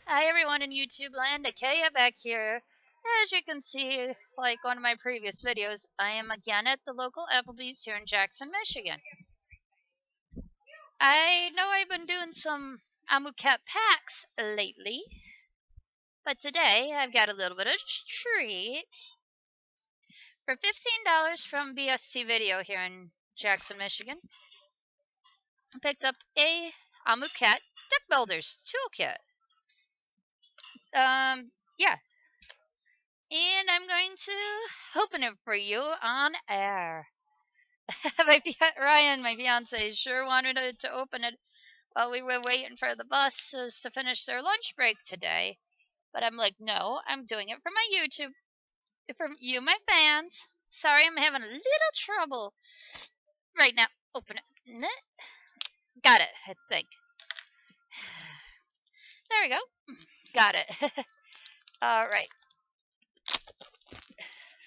Hi everyone in YouTube land, Akaya back here. As you can see, like one of my previous videos, I am again at the local Applebee's here in Jackson, Michigan. I know I've been doing some Amuket packs lately, but today I've got a little bit of treat. For $15 from BST Video here in Jackson, Michigan, I picked up a Amuket Deck Builders Toolkit. Yeah, and I'm going to open it for you on air. Ryan, my fiance, sure wanted to open it while we were waiting for the buses to finish their lunch break today. But I'm like, no, I'm doing it for my YouTube, for you, my fans. Sorry, I'm having a little trouble right now. Open it. Got it, I think. There we go. Got it. All right.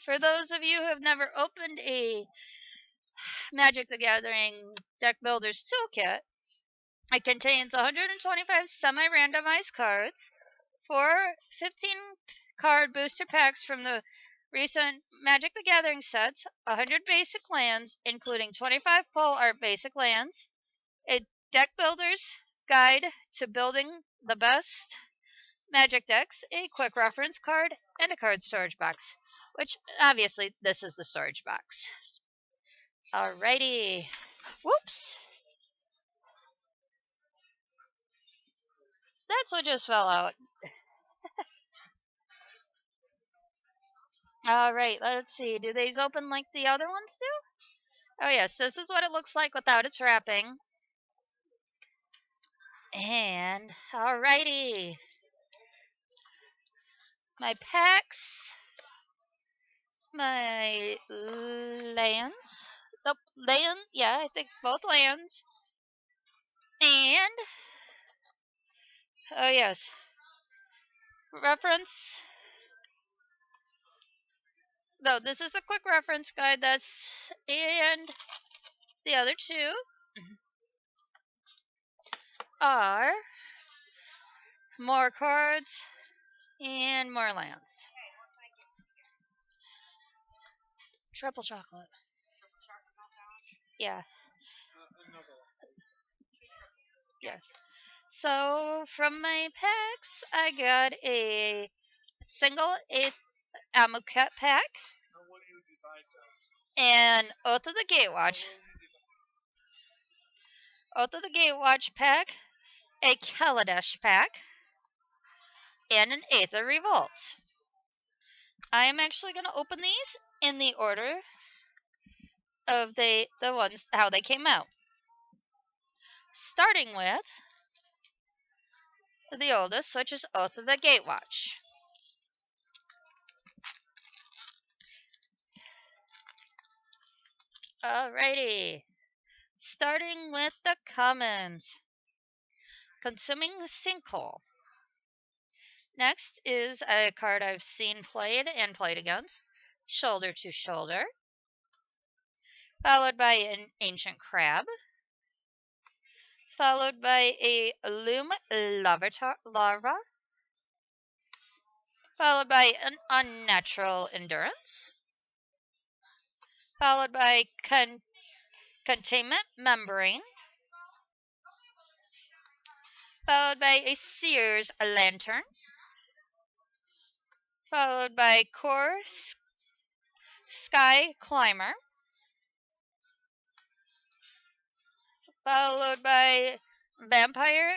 For those of you who have never opened a Magic the Gathering Deck Builders Toolkit, it contains 125 semi-randomized cards, 4 15-card booster packs from the recent Magic the Gathering sets, 100 basic lands, including 25 full art basic lands, a deck builder's guide to building the best Magic decks, a quick reference card, and a card storage box, which obviously this is the storage box. Alrighty. Whoops. That's what just fell out. Alright, let's see. Do these open like the other ones do? Oh yes, this is what it looks like without its wrapping. And, alrighty. My packs. My lands. Nope, land. Yeah, I think both lands. And, oh yes. Reference. No, this is the quick reference guide. And the other two are more cards and more lands. Triple chocolate. Yeah. Yes. So from my packs, I got a single 8th Amoket pack and Oath of the Gatewatch. Oath of the Gatewatch pack, a Kaladesh pack, and an Aether Revolt. I am actually going to open these in the order of the ones, how they came out. Starting with the oldest, which is Oath of the Gatewatch. Alrighty. Starting with the commons. Consuming Sinkhole. Next is a card I've seen played and played against. Shoulder to Shoulder. Followed by an Ancient Crab. Followed by a Loom Larva. Followed by an Unnatural Endurance. Followed by Containment Membrane. Followed by a Seer's Lantern. Followed by Core Sky Climber. Followed by Vampire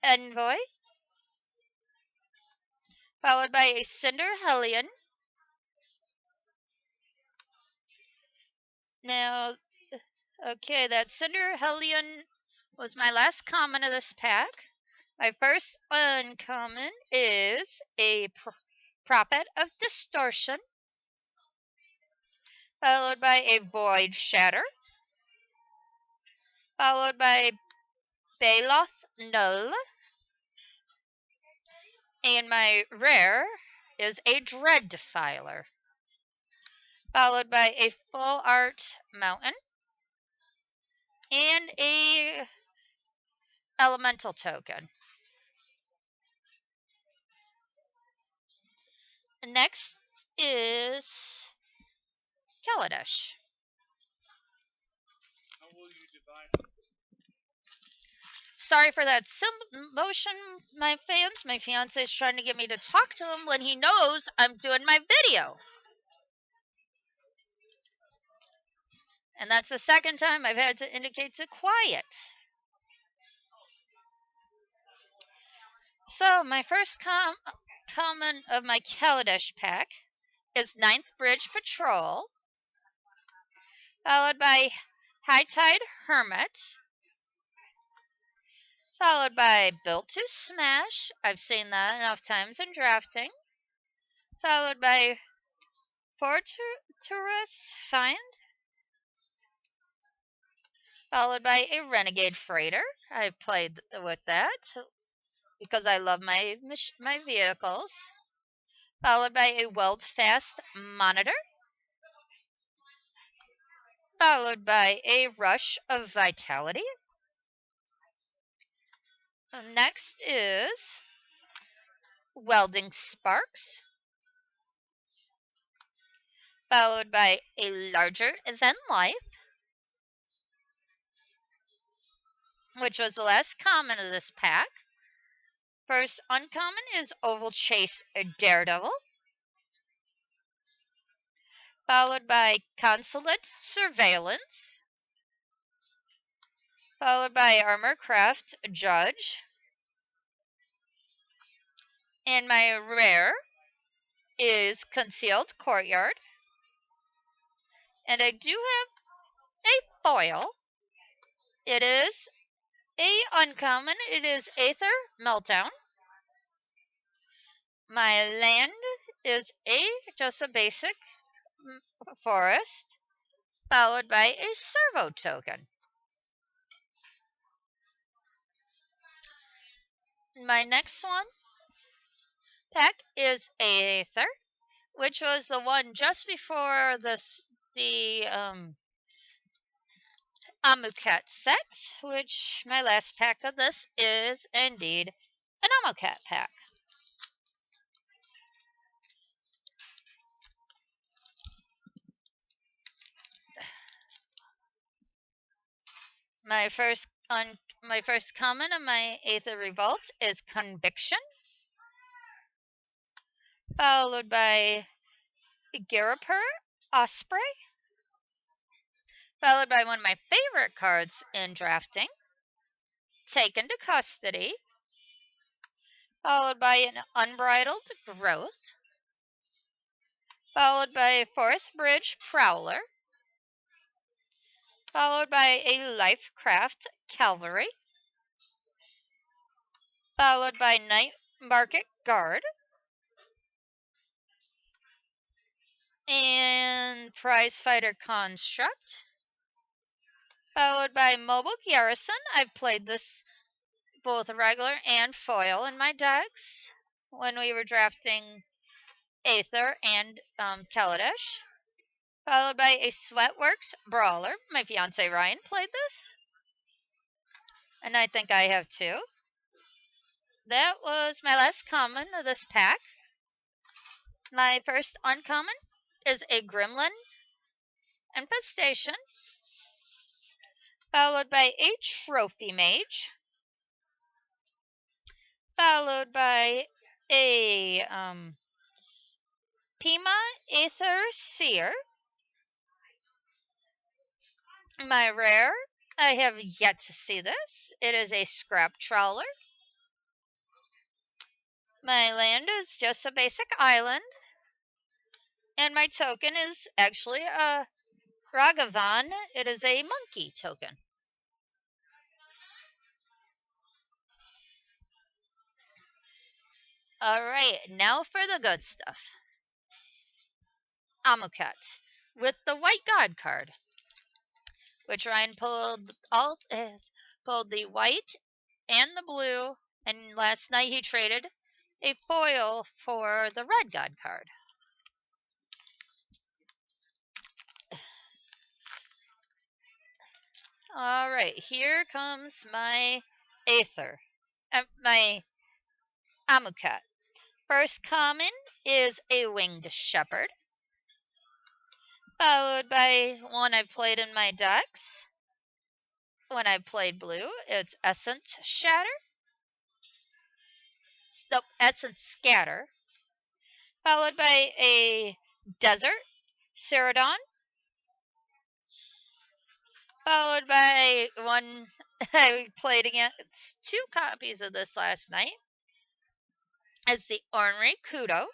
Envoy. Followed by a Cinder Hellion. Now, okay, that Cinder Hellion was my last common of this pack. My first uncommon is a Prophet of Distortion. Followed by a Void Shatter. Followed by Baloth Null. And my rare is a Dread Defiler. Followed by a Full Art Mountain. And a Elemental Token. Next is Kaladesh. Sorry for that motion, my fans. My fiance is trying to get me to talk to him when he knows I'm doing my video. And that's the second time I've had to indicate to quiet. So, my first common of my Kaladesh pack is Ninth Bridge Patrol, followed by High Tide Hermit, followed by Built to Smash. I've seen that enough times in drafting. Followed by Fortress Find, followed by a Renegade Freighter. I've played with that because I love my vehicles. Followed by a Weld Fast Monitor. Followed by a Rush of Vitality. Next is Welding Sparks. Followed by a Larger Than Life, which was the last common of this pack. First uncommon is Oval Chase Daredevil, followed by Consulate Surveillance, followed by Armorcraft Judge, and my rare is Concealed Courtyard, and I do have a foil. It is a uncommon. It is Aether Meltdown. My land is just a basic forest, followed by a servo token. My next one pack is Aether, which was the one just before the Amonkhet set, which my last pack of this is indeed an Amonkhet pack. My first common of my Aether Revolt is Conviction, followed by Garapur Osprey, followed by one of my favorite cards in drafting, Taken to Custody, followed by an Unbridled Growth, followed by Fourth Bridge Prowler, followed by a Lifecraft Cavalry, followed by Night Market Guard, and Prizefighter Construct, followed by Mobile Garrison. I've played this both regular and foil in my decks when we were drafting Aether and Kaladesh, followed by a Sweatworks Brawler. My fiance Ryan played this, and I think I have too. That was my last common of this pack. My first uncommon is a Gremlin Infestation, followed by a Trophy Mage, followed by a Pima Aether Seer. My rare, I have yet to see this. It is a Scrap Trawler. My land is just a basic island. And my token is actually a Ragavan. It is a monkey token. Alright, now for the good stuff. Amonkhet with the White God card, which Ryan pulled the white and the blue, and last night he traded a foil for the Red God card. Alright, here comes my Aether. My Amonkhet. First common is a Winged Shepherd. Followed by one I played in my decks. When I played blue, it's Essence Shatter. Nope, Essence Scatter. Followed by a Desert Ceradon. Followed by one I played against 2 copies of this last night. It's the Ornery Kudo.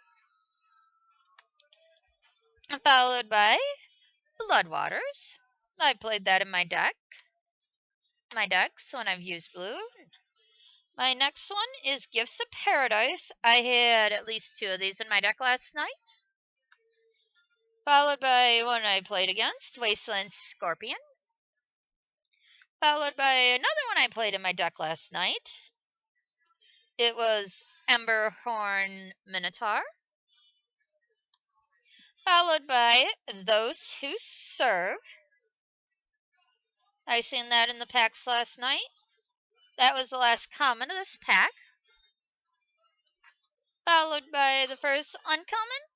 Followed by Bloodwaters. I played that in my decks when I've used blue. My next one is Gifts of Paradise. I had at least 2 of these in my deck last night. Followed by one I played against, Wasteland Scorpion. Followed by another one I played in my deck last night. It was Emberhorn Minotaur. Followed by Those Who Serve. I seen that in the packs last night. That was the last common of this pack. Followed by the first uncommon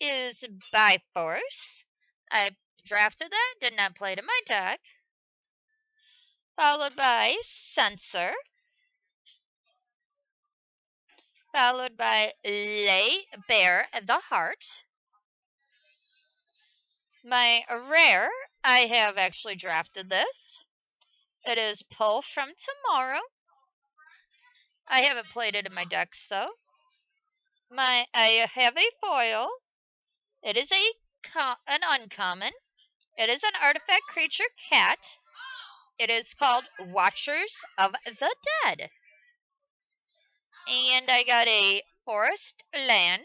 is By Force. I drafted that, did not play it in my deck. Followed by Censor. Followed by Lay Bare the Heart. My rare, I have actually drafted this. It is Pull from Tomorrow. I haven't played it in my decks though. I have a foil. It is an uncommon. It is an artifact creature cat. It is called Watchers of the Dead. And I got a forest land.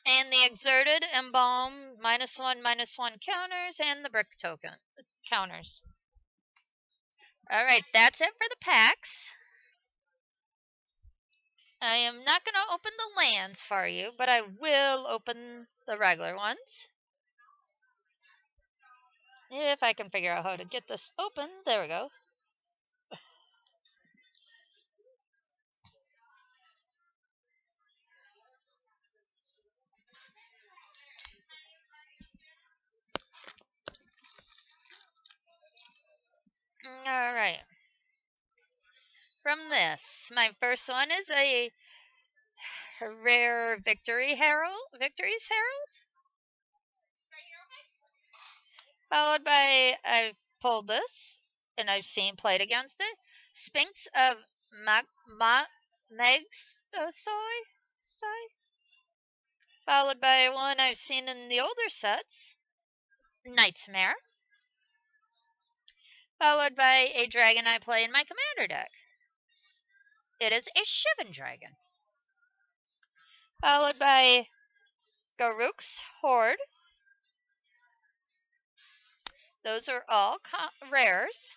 And the Exerted Embalm -1/-1 counters and the brick token counters. Alright, that's it for the packs. I am not going to open the lands for you, but I will open the regular ones. If I can figure out how to get this open. There we go. Alright. From this, my first one is a rare Victory's Herald. Followed by, I've pulled this, and I've played against it. Sphinx of Soy. Followed by one I've seen in the older sets, Nightmare. Followed by a dragon I play in my commander deck. It is a Shivan Dragon. Followed by Garruk's Horde. Those are all rares.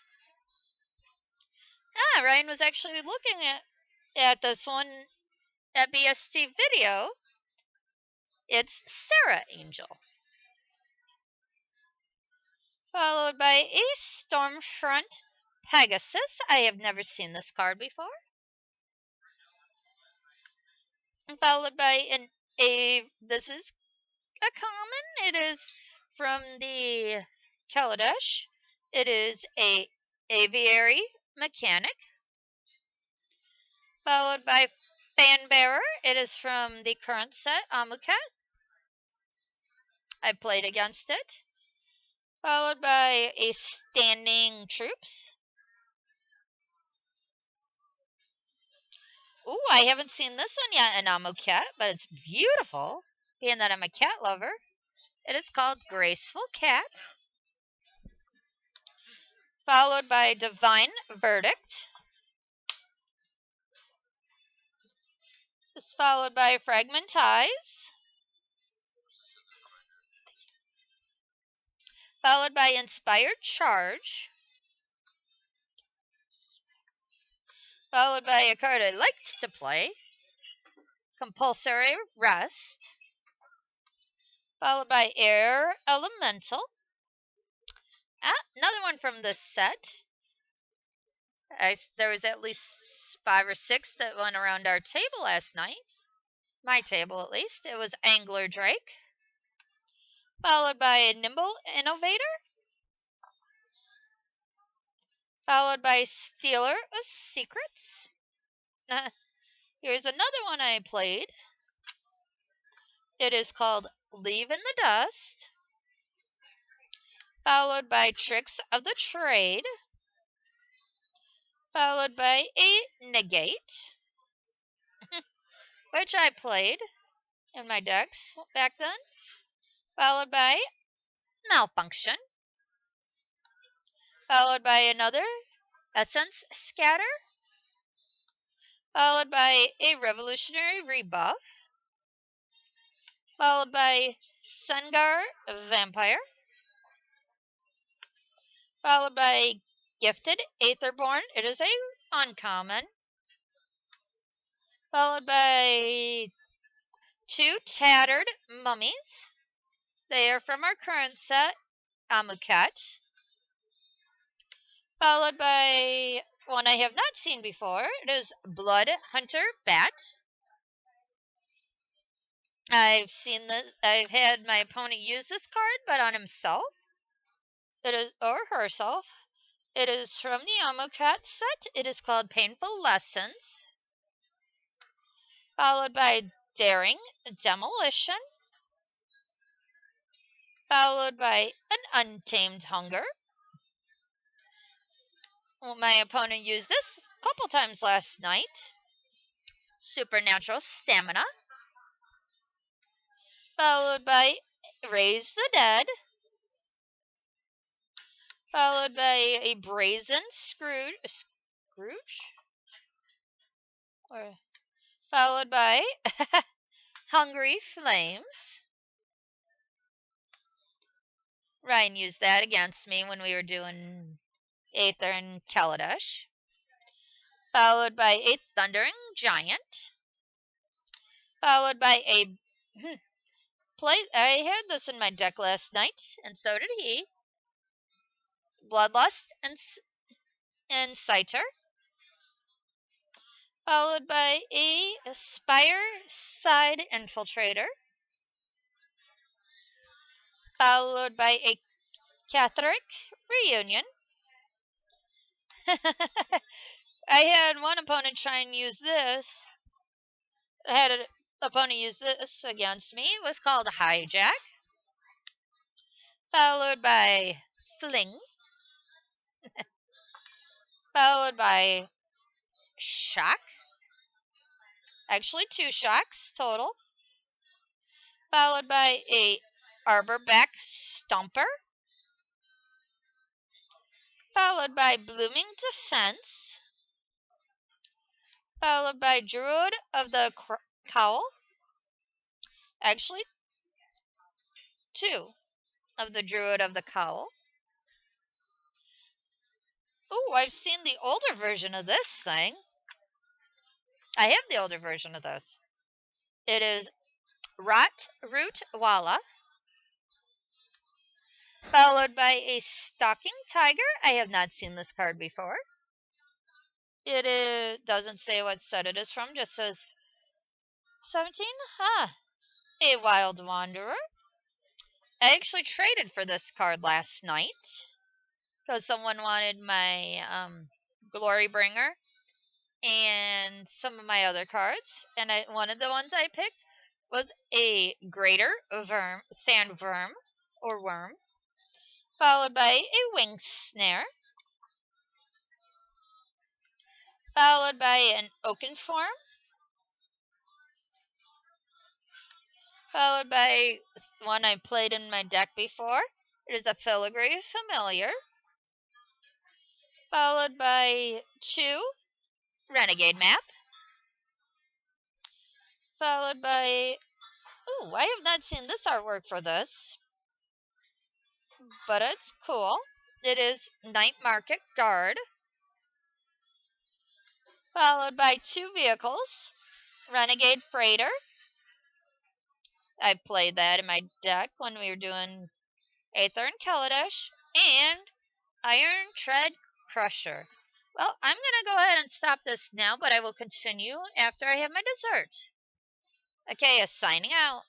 Ryan was actually looking at this one at BST Video. It's Sarah Angel. Followed by a Stormfront Pegasus. I have never seen this card before. And followed by this is a common. It is from the Kaladesh. It is a Aviary Mechanic. Followed by Fanbearer. It is from the current set, Amonkhet. I played against it. Followed by a Standing Troops. Ooh, I haven't seen this one yet in Amonkhet, but it's beautiful, being that I'm a cat lover. It is called Graceful Cat. Followed by Divine Verdict. It's followed by Fragmentize. Followed by Inspired Charge. Followed by a card I liked to play, Compulsory Rest. Followed by Air Elemental. Another one from this set. There was at least 5 or 6 that went around our table last night. my table at least. It was Angler Drake, followed by Nimble Innovator, followed by Stealer of Secrets. Here's another one I played. It is called Leave in the Dust, followed by Tricks of the Trade, followed by a Negate, which I played in my decks back then, followed by Malfunction, followed by another Essence Scatter, followed by a Revolutionary Rebuff, followed by Sungar Vampire, followed by Gifted Aetherborn. It is a uncommon, followed by 2 Tattered Mummies. They are from our current set, Amonkhet, followed by one I have not seen before. It is Blood Hunter Bat. I've seen this. I've had my opponent use this card, but on himself. It is, or herself. It is from the Amonkhet set. It is called Painful Lessons, followed by Daring Demolition, followed by an Untamed Hunger. Well, my opponent used this a couple times last night. Supernatural Stamina, followed by Raise the Dead, followed by a Brazen Scrooge, or followed by Hungry Flames. Ryan used that against me when we were doing Aether and Kaladesh, followed by a Thundering Giant, followed by a I had this in my deck last night, and so did he. Bloodlust and Scyther, followed by a Spire Side Infiltrator, followed by a Catherick Reunion. I had one opponent try and use this. I had an opponent use this against me. It was called Hijack, followed by Fling, followed by Shock. Actually, 2 shocks total. Followed by a Arborback Stomper, followed by Blooming Defense, followed by Druid of the Cowl. Actually, 2 of the Druid of the Cowl. Oh, I've seen the older version of this thing. I have the older version of this. It is Rot Root Walla, followed by a Stalking Tiger. I have not seen this card before. It doesn't say what set it is from, just says 17. A Wild Wanderer. I actually traded for this card last night because someone wanted my Glorybringer and some of my other cards, and one of the ones I picked was a Greater Sandworm, or Worm, followed by a Wing Snare, followed by an Oakenform, followed by one I played in my deck before. It is a Filigree Familiar, followed by 2 Renegade Map, followed by, ooh, I have not seen this artwork for this, but it's cool. It is Night Market Guard, followed by 2 vehicles, Renegade Freighter. I played that in my deck when we were doing Aether and Kaladesh, and Iron Tread Crusher. Well, I'm going to go ahead and stop this now, but I will continue after I have my dessert. Achaeus signing out.